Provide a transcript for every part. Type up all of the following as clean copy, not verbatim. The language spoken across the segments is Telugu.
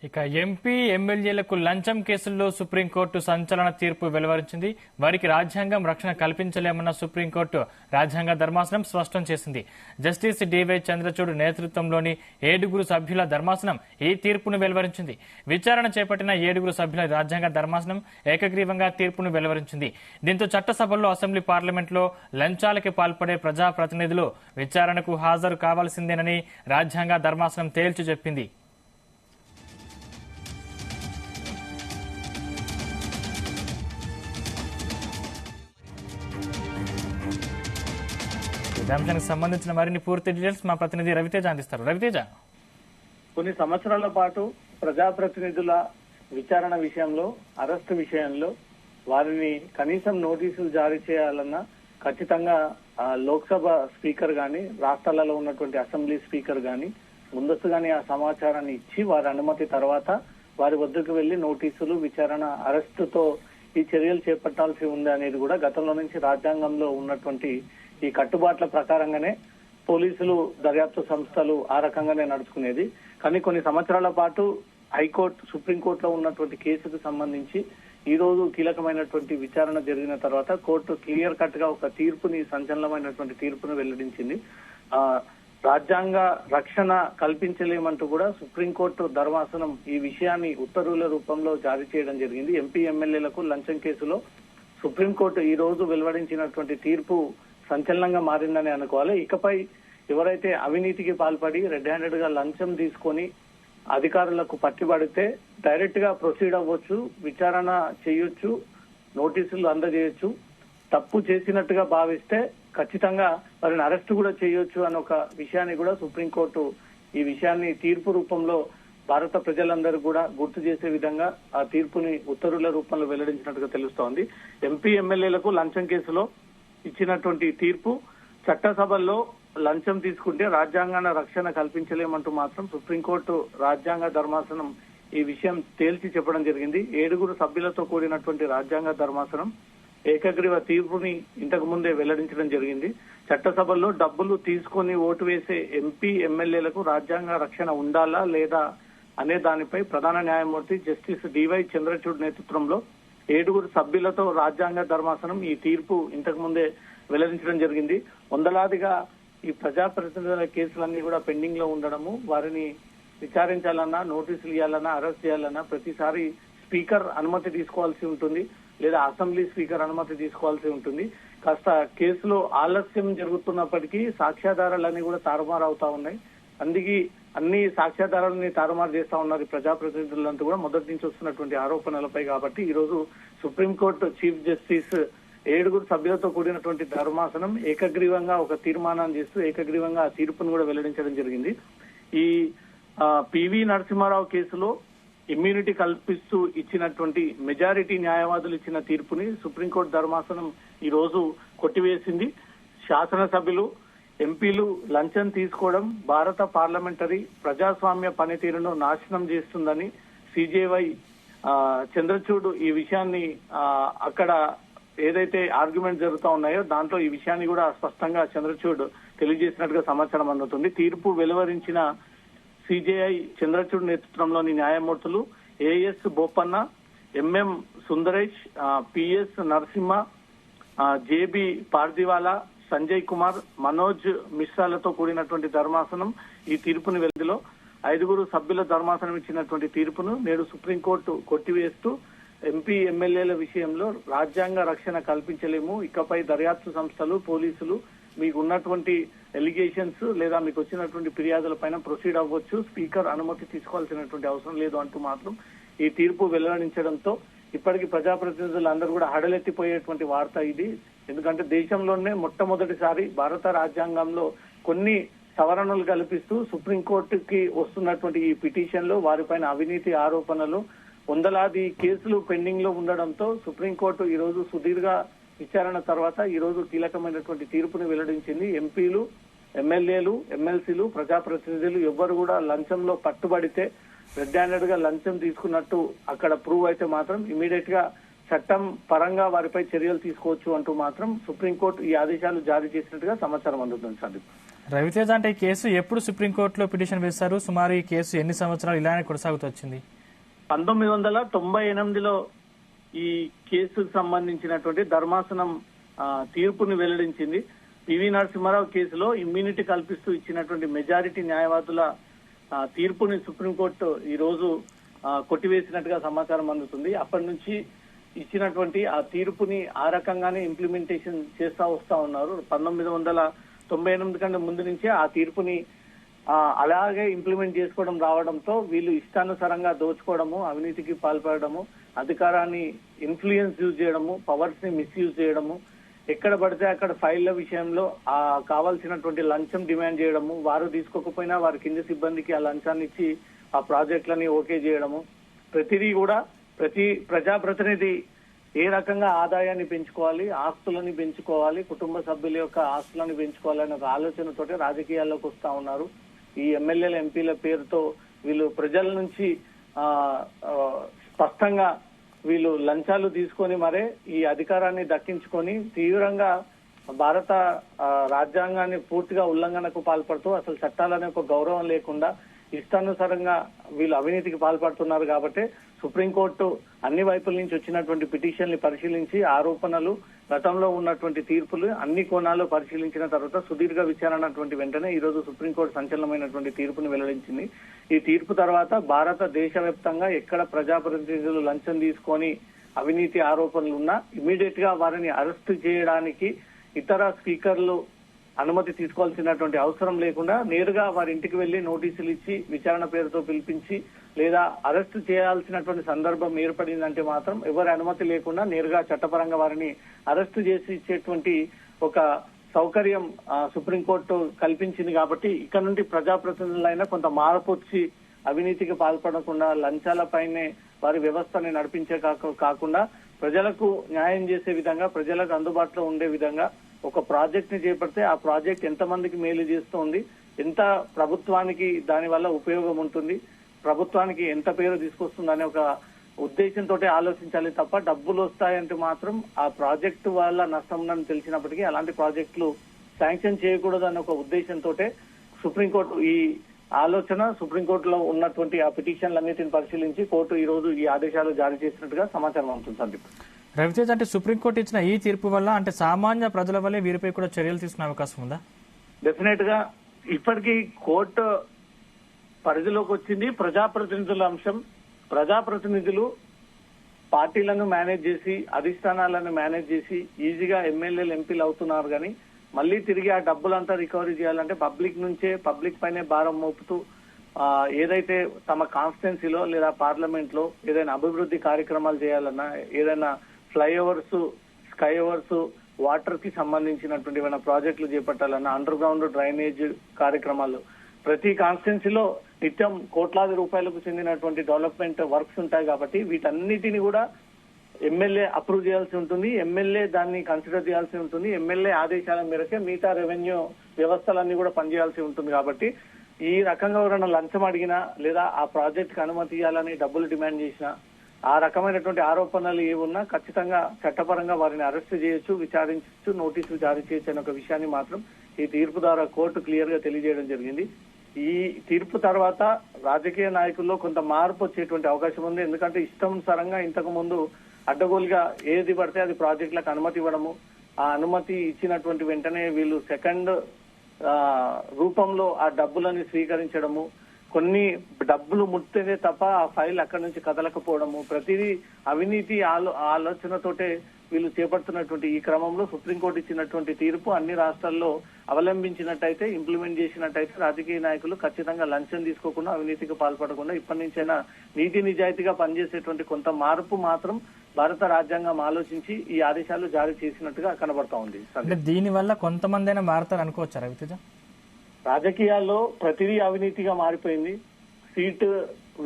ఇక ఎంపీ ఎమ్మెల్యేలకు లంచం కేసుల్లో సుప్రీంకోర్టు సంచలన తీర్పు వెలువరించింది. వారికి రాజ్యాంగం రక్షణ కల్పించలేమన్న సుప్రీంకోర్టు రాజ్యాంగ ధర్మాసనం స్పష్టం చేసింది. జస్టిస్ డివై చంద్రచూడ్ నేతృత్వంలోని 7 సభ్యుల ధర్మాసనం ఈ తీర్పును వెలువరించింది. విచారణ చేపట్టిన 7 సభ్యుల రాజ్యాంగ ధర్మాసనం ఏకగ్రీవంగా తీర్పును వెలువరించింది. దీంతో చట్టసభల్లో, అసెంబ్లీ, పార్లమెంట్లో లంచాలకి పాల్పడే ప్రజాప్రతినిధులు విచారణకు హాజరు కావాల్సిందేనని రాజ్యాంగ ధర్మాసనం తేల్చి చెప్పింది. అంశానికి సంబంధించిన మరిన్ని పూర్తి డీటెయిల్స్ మా ప్రతినిధి రవితేజ అందిస్తారు. రవితేజ, కొన్ని సంవత్సరాల పాటు ప్రజాప్రతినిధుల విచారణ విషయంలో, అరెస్టు విషయంలో వారిని కనీసం నోటీసులు జారీ చేయాలన్నా ఖచ్చితంగా లోక్సభ స్పీకర్ గాని, రాష్ట్రాలలో ఉన్నటువంటి అసెంబ్లీ స్పీకర్ గాని ముందస్తుగానే ఆ సమాచారాన్ని ఇచ్చి వారి అనుమతి తర్వాత వారి వద్దకు వెళ్లి నోటీసులు, విచారణ, అరెస్టుతో ఈ చర్యలు చేపట్టాల్సి ఉంది అనేది కూడా గతంలో నుంచి రాజ్యాంగంలో ఉన్నటువంటి ఈ కట్టుబాట్ల ప్రకారంగానే పోలీసులు, దర్యాప్తు సంస్థలు ఆ రకంగానే నడుచుకునేది. కానీ కొన్ని సంవత్సరాల పాటు హైకోర్టు, సుప్రీంకోర్టులో ఉన్నటువంటి కేసుకు సంబంధించి ఈ రోజు కీలకమైనటువంటి విచారణ జరిగిన తర్వాత కోర్టు క్లియర్ కట్ గా ఒక తీర్పుని, సంచలనమైనటువంటి తీర్పును వెల్లడించింది. రాజ్యాంగ రక్షణ కల్పించలేమంటూ కూడా సుప్రీంకోర్టు ధర్మాసనం ఈ విషయాన్ని ఉత్తర్వుల రూపంలో జారీ చేయడం జరిగింది. ఎంపీ ఎమ్మెల్యేలకు లంచం కేసులో సుప్రీంకోర్టు ఈ రోజు వెలువడించినటువంటి తీర్పు సంచలనంగా మారిందని అనుకోవాలి. ఇకపై ఎవరైతే అవినీతికి పాల్పడి రెడ్ హ్యాండెడ్ గా లంచం తీసుకొని అధికారులకు పట్టిబడితే డైరెక్ట్ గా ప్రొసీడ్ అవ్వచ్చు, విచారణ చేయొచ్చు, నోటీసులు అందజేయొచ్చు. తప్పు చేసినట్టుగా భావిస్తే ఖచ్చితంగా వారిని అరెస్ట్ కూడా చేయొచ్చు అన్న ఒక విషయాన్ని కూడా సుప్రీంకోర్టు ఈ విషయాన్ని తీర్పు రూపంలో భారత ప్రజలందరూ కూడా గుర్తు చేసే విధంగా ఆ తీర్పుని ఉత్తర్వుల రూపంలో వెల్లడించినట్టుగా తెలుస్తోంది. ఎంపీ ఎమ్మెల్యేలకు లంచం కేసులో ఇచ్చినటువంటి తీర్పు, చట్టసభల్లో లంచం తీసుకుంటే రాజ్యాంగాన రక్షణ కల్పించలేమంటూ మాత్రం సుప్రీంకోర్టు రాజ్యాంగ ధర్మాసనం ఈ విషయం తేల్చి చెప్పడం జరిగింది. 7 సభ్యులతో కూడినటువంటి రాజ్యాంగ ధర్మాసనం ఏకగ్రీవ తీర్పుని ఇంతకు ముందే వెల్లడించడం జరిగింది. చట్టసభల్లో డబ్బులు తీసుకొని ఓటు వేసే ఎంపీ ఎమ్మెల్యేలకు రాజ్యాంగ రక్షణ ఉండాలా లేదా అనే దానిపై ప్రధాన న్యాయమూర్తి జస్టిస్ డివై చంద్రచూడ్ నేతృత్వంలో 7 సభ్యులతో రాజ్యాంగ ధర్మాసనం ఈ తీర్పు ఇంతకు ముందే వెల్లడించడం జరిగింది. వందలాదిగా ఈ ప్రజాప్రతినిధుల కేసులన్నీ కూడా పెండింగ్ లో ఉండడము, వారిని విచారించాలన్నా, నోటీసులు ఇవ్వాలన్నా, అరెస్ట్ చేయాలన్నా ప్రతిసారి స్పీకర్ అనుమతి తీసుకోవాల్సి ఉంటుంది, లేదా అసెంబ్లీ స్పీకర్ అనుమతి తీసుకోవాల్సి ఉంటుంది. కాస్త కేసులో ఆలస్యం జరుగుతున్నప్పటికీ సాక్ష్యాధారాలన్నీ కూడా తారుమారు అవుతా ఉన్నాయి. అందుకే అన్ని సాక్ష్యాధారాలని తారుమారు చేస్తా ఉన్నారు ప్రజాప్రతినిధులంతా కూడా మొదటి నుంచి వస్తున్నటువంటి ఆరోపణలపై. కాబట్టి ఈ రోజు సుప్రీంకోర్టు చీఫ్ జస్టిస్ 7 సభ్యులతో కూడినటువంటి ధర్మాసనం ఏకగ్రీవంగా ఒక తీర్మానాన్ని చేస్తూ ఏకగ్రీవంగా ఆ తీర్పును కూడా వెల్లడించడం జరిగింది. ఈ పివి నరసింహారావు కేసులో ఇమ్యూనిటీ కల్పిస్తూ ఇచ్చినటువంటి మెజారిటీ న్యాయవాదులు ఇచ్చిన తీర్పుని సుప్రీంకోర్టు ధర్మాసనం ఈ రోజు కొట్టివేసింది. శాసనసభ్యులు, ఎంపీలు లంచం తీసుకోవడం భారత పార్లమెంటరీ ప్రజాస్వామ్య పనితీరును నాశనం చేస్తుందని సిజేవై చంద్రచూడ్ ఈ విషయాన్ని అక్కడ ఏదైతే ఆర్గ్యుమెంట్ జరుగుతూ ఉన్నాయో దాంట్లో ఈ విషయాన్ని కూడా స్పష్టంగా చంద్రచూడ్ తెలియజేసినట్టుగా సమాచారం అందుతుంది. తీర్పు వెలువరించిన సిజేఐ చంద్రచూడ్ నేతృత్వంలోని న్యాయమూర్తులు AS Bopanna, MM Sundaresh, PS Narasimha, JB Pardiwala, Sanjay Kumar, Manoj మిశ్రాలతో కూడినటువంటి ధర్మాసనం ఈ తీర్పుని వెలుగులో 5 సభ్యుల ధర్మాసనం ఇచ్చినటువంటి తీర్పును నేడు సుప్రీంకోర్టు కొట్టివేస్తూ ఎంపీ ఎమ్మెల్యేల విషయంలో రాజ్యాంగ రక్షణ కల్పించలేము, ఇకపై దర్యాప్తు సంస్థలు, పోలీసులు మీకు ఉన్నటువంటి ఎలిగేషన్స్ లేదా మీకు వచ్చినటువంటి ఫిర్యాదుల పైన ప్రొసీడ్ అవ్వచ్చు, స్పీకర్ అనుమతి తీసుకోవాల్సినటువంటి అవసరం లేదు అంటూ మాత్రం ఈ తీర్పు వెల్లడించడంతో ఇప్పటికీ ప్రజాప్రతినిధులందరూ కూడా హడలెత్తిపోయేటువంటి వార్త ఇది. ఎందుకంటే దేశంలోనే మొట్టమొదటిసారి భారత రాజ్యాంగంలో కొన్ని సవరణలు కల్పిస్తూ సుప్రీంకోర్టుకి వస్తున్నటువంటి ఈ పిటిషన్లు, వారిపైన అవినీతి ఆరోపణలు, వందలాది కేసులు పెండింగ్ లో ఉండడంతో సుప్రీంకోర్టు ఈ రోజు సుదీర్ఘ విచారణ తర్వాత ఈ రోజు కీలకమైనటువంటి తీర్పును వెల్లడించింది. ఎంపీలు, ఎమ్మెల్యేలు, ఎమ్మెల్సీలు, ప్రజాప్రతినిధులు ఎవ్వరు కూడా లంచంలో పట్టుబడితే, రెడ్ హ్యాండెడ్ గా లంచం తీసుకున్నట్టు అక్కడ ప్రూవ్ అయితే మాత్రం ఇమీడియట్ గా చట్టం పరంగా వారిపై చర్యలు తీసుకోవచ్చు అంటూ మాత్రం సుప్రీంకోర్టు ఈ ఆదేశాలు జారీ చేసినట్టుగా సమాచారం అందుతుంది. సందీప్. రవితేజ అంటే ఈ కేసు ఎప్పుడు సుప్రీంకోర్టులో పిటిషన్ వేశారు? సుమారు ఈ కేసు ఎన్ని సంవత్సరాలు ఇలానే కొనసాగుతూ వచ్చింది? 1998లో ఈ కేసుకు సంబంధించినటువంటి ధర్మాసనం తీర్పుని వెల్లడించింది. పివి నరసింహారావు కేసులో ఇమ్యూనిటీ కల్పిస్తూ ఇచ్చినటువంటి మెజారిటీ న్యాయవాదుల తీర్పుని సుప్రీంకోర్టు ఈ రోజు కొట్టివేసినట్టుగా సమాచారం అందుతుంది. అప్పటి నుంచి ఇచ్చినటువంటి ఆ తీర్పుని ఆ రకంగానే ఇంప్లిమెంటేషన్ చేస్తా వస్తా ఉన్నారు. 1998 కంటే ముందు నుంచే ఆ తీర్పుని అలాగే ఇంప్లిమెంట్ చేసుకోవడం రావడంతో వీళ్ళు ఇష్టానుసారంగా దోచుకోవడము, అవినీతికి పాల్పడము, అధికారాన్ని ఇన్ఫ్లుయెన్స్ యూజ్ చేయడము, పవర్స్ ని మిస్యూజ్ చేయడము, ఎక్కడ పడితే అక్కడ ఫైళ్ల విషయంలో కావాల్సినటువంటి లంచం డిమాండ్ చేయడము, వారు తీసుకోకపోయినా వారి కింద సిబ్బందికి ఆ లంచాన్ని ఇచ్చి ఆ ప్రాజెక్టులని ఓకే చేయడము, ప్రతిదీ కూడా ప్రతి ప్రజాప్రతినిధి ఏ రకంగా ఆదాయాన్ని పెంచుకోవాలి, ఆస్తులని పెంచుకోవాలి, కుటుంబ సభ్యుల యొక్క ఆస్తులను పెంచుకోవాలనే ఒక ఆలోచనతోటి రాజకీయాల్లోకి వస్తా ఉన్నారు. ఈ ఎమ్మెల్యేల ఎంపీల పేరుతో వీళ్ళు ప్రజల నుంచి స్పష్టంగా వీళ్ళు లంచాలు తీసుకొని మరే ఈ అధికారాన్ని దక్కించుకొని తీవ్రంగా భారత రాజ్యాంగాన్ని పూర్తిగా ఉల్లంఘనకు పాల్పడుతూ అసలు చట్టాలనే ఒక గౌరవం లేకుండా ఇష్టానుసారంగా వీళ్ళు అవినీతికి పాల్పడుతున్నారు. కాబట్టి సుప్రీంకోర్టు అన్ని వైపుల నుంచి వచ్చినటువంటి పిటిషన్లు పరిశీలించి ఆరోపణలు, గతంలో ఉన్నటువంటి తీర్పులు అన్ని కోణాలు పరిశీలించిన తర్వాత సుదీర్ఘ విచారణ వెంటనే ఈ రోజు సుప్రీంకోర్టు సంచలనమైనటువంటి తీర్పును వెల్లడించింది. ఈ తీర్పు తర్వాత భారతదేశ వ్యాప్తంగా ఎక్కడ ప్రజాప్రతినిధులు లంచం తీసుకొని అవినీతి ఆరోపణలు ఉన్నా ఇమీడియట్ గా వారిని అరెస్ట్ చేయడానికి ఇతర స్పీకర్లు అనుమతి తీసుకోవాల్సినటువంటి అవసరం లేకుండా నేరుగా వారి ఇంటికి వెళ్లి నోటీసులు ఇచ్చి విచారణ పేరుతో పిలిపించి లేదా అరెస్ట్ చేయాల్సినటువంటి సందర్భం ఏర్పడిందంటే మాత్రం ఎవరి అనుమతి లేకుండా నేరుగా చట్టపరంగా వారిని అరెస్ట్ చేసి ఇచ్చేటువంటి ఒక సౌకర్యం సుప్రీంకోర్టు కల్పించింది. కాబట్టి ఇక్కడ నుండి ప్రజాప్రతినిధులైనా కొంత మార్పు వచ్చి అవినీతికి పాల్పడకుండా లంచాలపైనే వారి వ్యవస్థని నడిపించే కాకుండా ప్రజలకు న్యాయం చేసే విధంగా, ప్రజలకు అందుబాటులో ఉండే విధంగా ఒక ప్రాజెక్ట్ ని చేపడితే ఆ ప్రాజెక్ట్ ఎంతమందికి మేలు చేస్తుంది, ఎంత ప్రభుత్వానికి దాని వల్ల ఉపయోగం ఉంటుంది, ప్రభుత్వానికి ఎంత పేరు తీసుకొస్తుంది అనే ఒక ఉద్దేశంతో ఆలోచించాలి తప్ప డబ్బులు వస్తాయంటే మాత్రం ఆ ప్రాజెక్టు వల్ల నష్టం ఉందని తెలిసినప్పటికీ అలాంటి ప్రాజెక్టులు శాంక్షన్ చేయకూడదు అనే ఒక ఉద్దేశంతో సుప్రీంకోర్టు ఈ ఆలోచన సుప్రీంకోర్టులో ఉన్నటువంటి ఆ పిటిషన్లన్నిటిని పరిశీలించి కోర్టు ఈ రోజు ఈ ఆదేశాలు జారీ చేసినట్టుగా సమాచారం అందుతుంది. సందీప్, రవితేజ్, అంటే సుప్రీంకోర్టు ఇచ్చిన ఈ తీర్పు వల్ల అంటే సామాన్య ప్రజల వల్లే వీరిపై కూడా చర్యలు తీసుకునే అవకాశం ఉందా? డెఫినెట్ గా ఇప్పటికీ కోర్టు పరిధిలోకి వచ్చింది ప్రజాప్రతినిధుల అంశం. ప్రజాప్రతినిధులు పార్టీలను మేనేజ్ చేసి, అధిష్టానాలను మేనేజ్ చేసి ఈజీగా ఎమ్మెల్యేలు, ఎంపీలు అవుతున్నారు. కానీ మళ్లీ తిరిగి ఆ డబ్బులంతా రికవరీ చేయాలంటే పబ్లిక్ పైనే భారం మోపుతూ ఏదైతే తమ కాన్స్టిట్యున్సీలో లేదా పార్లమెంట్ లో ఏదైనా అభివృద్ధి కార్యక్రమాలు చేయాలన్నా, ఏదైనా ఫ్లైఓవర్స్, స్కై ఓవర్స్, వాటర్ కి సంబంధించినటువంటి ఏమైనా ప్రాజెక్టులు చేపట్టాలన్నా, అండర్ గ్రౌండ్ డ్రైనేజ్ కార్యక్రమాలు, ప్రతి కాన్స్టిట్యున్సీలో నిత్యం కోట్లాది రూపాయలకు చెందినటువంటి డెవలప్మెంట్ వర్క్స్ ఉంటాయి. కాబట్టి వీటన్నిటిని కూడా ఎమ్మెల్యే అప్రూవ్ చేయాల్సి ఉంటుంది, ఎమ్మెల్యే దాన్ని కన్సిడర్ చేయాల్సి ఉంటుంది, ఎమ్మెల్యే ఆదేశాల మేరకే మిగతా రెవెన్యూ వ్యవస్థలన్నీ కూడా పనిచేయాల్సి ఉంటుంది. కాబట్టి ఈ రకంగా ఎవరైనా లంచం అడిగినా లేదా ఆ ప్రాజెక్ట్ కి అనుమతి ఇవ్వాలని డబ్బులు డిమాండ్ చేసినా, ఆ రకమైనటువంటి ఆరోపణలు ఏమున్నా ఖచ్చితంగా చట్టపరంగా వారిని అరెస్ట్ చేయొచ్చు, విచారించవచ్చు, నోటీసులు జారీ చేయొచ్చు అనే ఒక విషయాన్ని మాత్రం ఈ తీర్పు ద్వారా కోర్టు క్లియర్ గా తెలియజేయడం జరిగింది. ఈ తీర్పు తర్వాత రాజకీయ నాయకుల్లో కొంత మార్పు వచ్చేటువంటి అవకాశం ఉంది. ఎందుకంటే ఇష్టానుసారంగా ఇంతకు ముందు అడ్డగోలుగా ఏది పడితే అది ప్రాజెక్టులకు అనుమతి ఇవ్వడము, ఆ అనుమతి ఇచ్చినటువంటి వెంటనే వీళ్ళు సెకండ్ రూపంలో ఆ డబ్బులని స్వీకరించడము, కొన్ని డబ్బులు ముట్టితే తప్ప ఆ ఫైల్ అక్కడి నుంచి కదలకపోవడము, ప్రతిదీ అవినీతి ఆలోచనతోటే వీళ్ళు చేపడుతున్నటువంటి ఈ క్రమంలో సుప్రీంకోర్టు ఇచ్చినటువంటి తీర్పు అన్ని రాష్ట్రాల్లో అవలంబించినట్టయితే, ఇంప్లిమెంట్ చేసినట్టయితే రాజకీయ నాయకులు ఖచ్చితంగా లంచం తీసుకోకుండా, అవినీతికి పాల్పడకుండా ఇప్పటి నుంచైనా నీతి నిజాయితీగా పనిచేసేటువంటి కొంత మార్పు మాత్రం భారత రాజ్యాంగం ఆలోచించి ఈ ఆదేశాలు జారీ చేసినట్టుగా కనబడతా ఉంది. దీని వల్ల కొంతమంది అయినా మారతారు అనుకోవచ్చా రవితేజ? రాజకీయాల్లో ప్రతిదీ అవినీతిగా మారిపోయింది. సీటు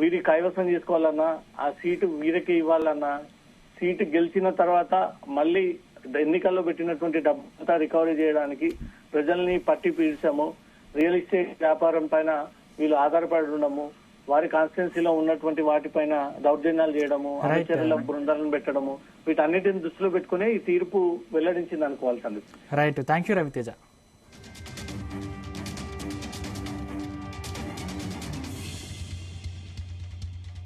వీరి కైవసం చేసుకోవాలన్నా, ఆ సీటు వీరికి ఇవ్వాలన్నా, సీటు గెలిచిన తర్వాత మళ్లీ ఎన్నికల్లో పెట్టినటువంటి డబ్బుంతా రికవరీ చేయడానికి ప్రజల్ని పట్టి పీడ్చము, రియల్ ఎస్టేట్ వ్యాపారం పైన వీళ్ళు ఆధారపడి ఉండము, వారి కాన్స్టిట్యున్సీలో ఉన్నటువంటి వాటిపైన దౌర్జన్యాలు చేయడము, అనుచరుల బృందాలను పెట్టడము, వీటన్నిటిని దృష్టిలో పెట్టుకునే ఈ తీర్పు వెల్లడించింది అనుకోవాల్సింది. Right, thank you Raviteja.